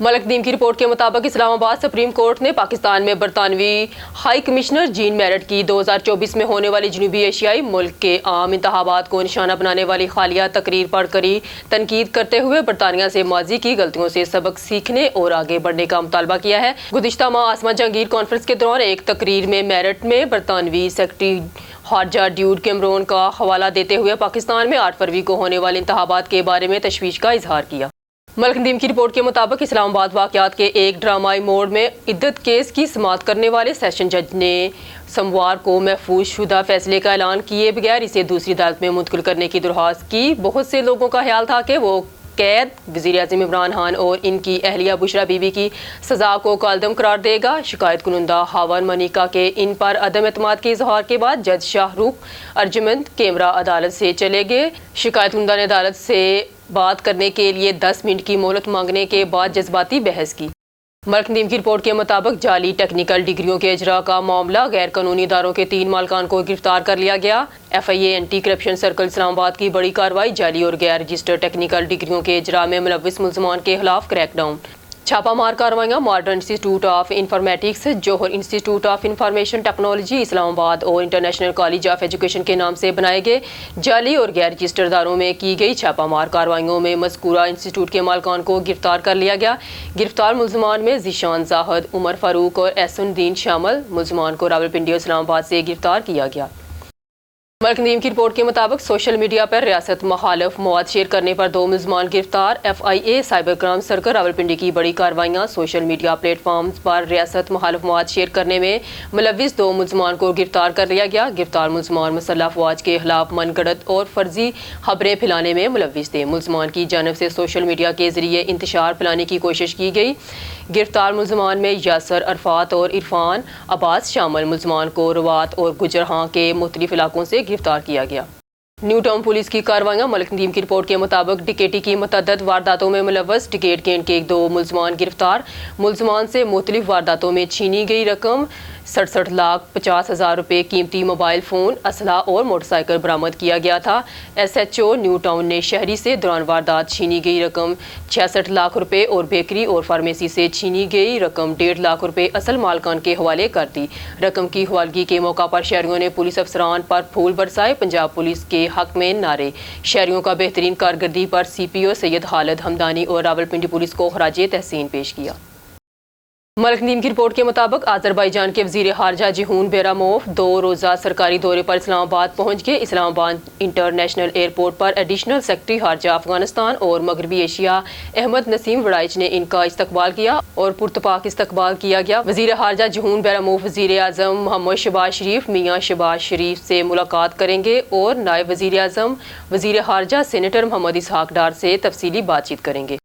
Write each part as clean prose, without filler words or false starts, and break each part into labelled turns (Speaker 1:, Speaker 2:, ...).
Speaker 1: ملک ندیم کی رپورٹ کے مطابق اسلام آباد سپریم کورٹ نے پاکستان میں برطانوی ہائی کمشنر جین میرٹ کی 2024 میں ہونے والی جنوبی ایشیائی ملک کے عام انتخابات کو نشانہ بنانے والی حالیہ تقریر پڑھ کری تنقید کرتے ہوئے برطانیہ سے ماضی کی غلطیوں سے سبق سیکھنے اور آگے بڑھنے کا مطالبہ کیا ہے۔ گزشتہ ماہ آسما جہانگیر کانفرنس کے دوران ایک تقریر میں میرٹ میں برطانوی سیکرٹری خارجہ ڈیوڈ کیمرون کا حوالہ دیتے ہوئے پاکستان میں 8 فروری کو ہونے والے انتخابات کے بارے میں تشویش کا اظہار کیا۔ ملک ندیم کی رپورٹ کے مطابق اسلام آباد واقعات کے ایک ڈرامائی موڑ میں عدت کیس کی سماعت کرنے والے سیشن جج نے سوموار کو محفوظ شدہ فیصلے کا اعلان کیے بغیر اسے دوسری عدالت میں منتقل کرنے کی درخواست کی۔ بہت سے لوگوں کا خیال تھا کہ وہ قید وزیر اعظم عمران خان اور ان کی اہلیہ بشرا بی بی کی سزا کو کالعدم قرار دے گا۔ شکایت کنندہ ہاون منیکا کے ان پر عدم اعتماد کے اظہار کے بعد جج شاہ رخ ارجمند کیمرہ عدالت سے چلے گئے۔ شکایت کنندہ نے عدالت سے بات کرنے کے لیے 10 منٹ کی مہلت مانگنے کے بعد جذباتی بحث کی۔ ملک ندیم کی رپورٹ کے مطابق جعلی ٹیکنیکل ڈگریوں کے اجراء کا معاملہ غیر قانونی اداروں کے 3 مالکان کو گرفتار کر لیا گیا۔ FIA اینٹی کرپشن سرکل اسلام آباد کی بڑی کارروائی جعلی اور غیر رجسٹرڈ ٹیکنیکل ڈگریوں کے اجراء میں ملوث ملزمان کے خلاف کریک ڈاؤن۔ چھاپہ مار کارروائیاں ماڈرن انسٹی ٹیوٹ آف انفارمیٹکس، جوہر انسٹی ٹیوٹ آف انفارمیشن ٹیکنالوجی اسلام آباد اور انٹرنیشنل کالج آف ایجوکیشن کے نام سے بنائے گئے جعلی اور غیر رجسٹرڈ اداروں میں کی گئی چھاپہ مار کارروائیوں میں مذکورہ انسٹی ٹیوٹ کے مالکان کو گرفتار کر لیا گیا۔ گرفتار ملزمان میں ذیشان زاہد، عمر فاروق اور احسن الدین شامل۔ ملزمان کو راولپنڈی اور اسلام آباد سے گرفتار کیا گیا۔ ملک ندیم کی رپورٹ کے مطابق سوشل میڈیا پر ریاست مخالف مواد شیئر کرنے پر 2 ملزمان گرفتار۔ FIA cyber crime circle Rawalpindi کی بڑی کارروائیاں سوشل میڈیا پلیٹ فارمز پر ریاست مخالف مواد شیئر کرنے میں ملوث 2 ملزمان کو گرفتار کر لیا گیا۔ گرفتار ملزمان مسلح افواج کے خلاف من گھڑت اور فرضی خبریں پھیلانے میں ملوث تھے۔ ملزمان کی جانب سے سوشل میڈیا کے ذریعے انتشار پھیلانے کی کوشش کی گئی۔ گرفتار ملزمان میں یاسر عرفات اور عرفان عباس شامل۔ ملزمان کو روات اور گجرہاں کے مختلف علاقوں سے گرفتار کیا گیا۔ نیو ٹاؤن پولیس کی کارروائیاں ملک ندیم کی رپورٹ کے مطابق ڈکیٹی کی متعدد وارداتوں میں ملوث ڈکیٹ گینگ کے 2 ملزمان گرفتار۔ ملزمان سے مختلف وارداتوں میں چھینی گئی رقم 67,50,000 روپے قیمتی موبائل فون، اسلحہ اور موٹر سائیکل برآمد کیا گیا تھا۔ SHO نیو ٹاؤن نے شہری سے دوران واردات چھینی گئی رقم 66 لاکھ روپے اور بیکری اور فارمیسی سے چھینی گئی رقم 1.5 لاکھ روپے اصل مالکان کے حوالے کر دی۔ رقم کی حوالگی کے موقع پر شہریوں نے پولیس افسران پر پھول برسائے۔ پنجاب پولیس کے حق میں نعرے، شہریوں کا بہترین کارکردگی پر CPO سید خالد حمدانی اور راولپنڈی پولیس کو خراج تحسین پیش کیا۔ ملک ندیم کی رپورٹ کے مطابق آذربائیجان کے وزیر خارجہ جیہون بیراموف 2 روزہ سرکاری دورے پر اسلام آباد پہنچ گئے۔ اسلام آباد انٹرنیشنل ایئرپورٹ پر ایڈیشنل سیکرٹری خارجہ افغانستان اور مغربی ایشیا احمد نسیم وڑائچ نے ان کا استقبال کیا اور پرتپاک استقبال کیا گیا۔ وزیر خارجہ جیہون بیراموف وزیر اعظم محمد شہباز شریف، میاں شہباز شریف سے ملاقات کریں گے اور نائب وزیر اعظم وزیر خارجہ سینیٹر محمد اسحاق ڈار سے تفصیلی بات چیت کریں گے۔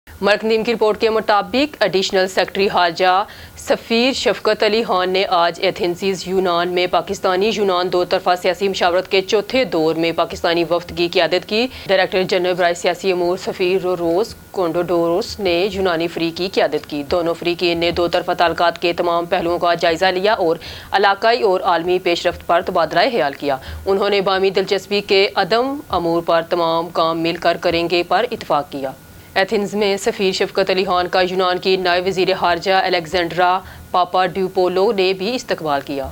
Speaker 1: ملک ندیم کی رپورٹ کے مطابق ایڈیشنل سیکرٹری خارجہ سفیر شفقت علی خان نے آج ایتھنز یونان میں پاکستانی یونان 2 طرفہ سیاسی مشاورت کے 4تھے دور میں پاکستانی وفد کی قیادت کی۔ ڈائریکٹر جنرل برائے سیاسی امور سفیر روروس کونڈوڈوروس نے یونانی فریق کی قیادت کی۔ دونوں فریقین نے 2 طرفہ تعلقات کے تمام پہلوؤں کا جائزہ لیا اور علاقائی اور عالمی پیش رفت پر تبادلہ خیال کیا۔ انہوں نے باہمی دلچسپی کے عدم امور پر تمام کام مل کر کریں گے پر اتفاق کیا۔ ایتھنز میں سفیر شفقت علی خان کا یونان کی نائب وزیر خارجہ الیگزینڈرا پاپا ڈیوپولو نے بھی استقبال کیا۔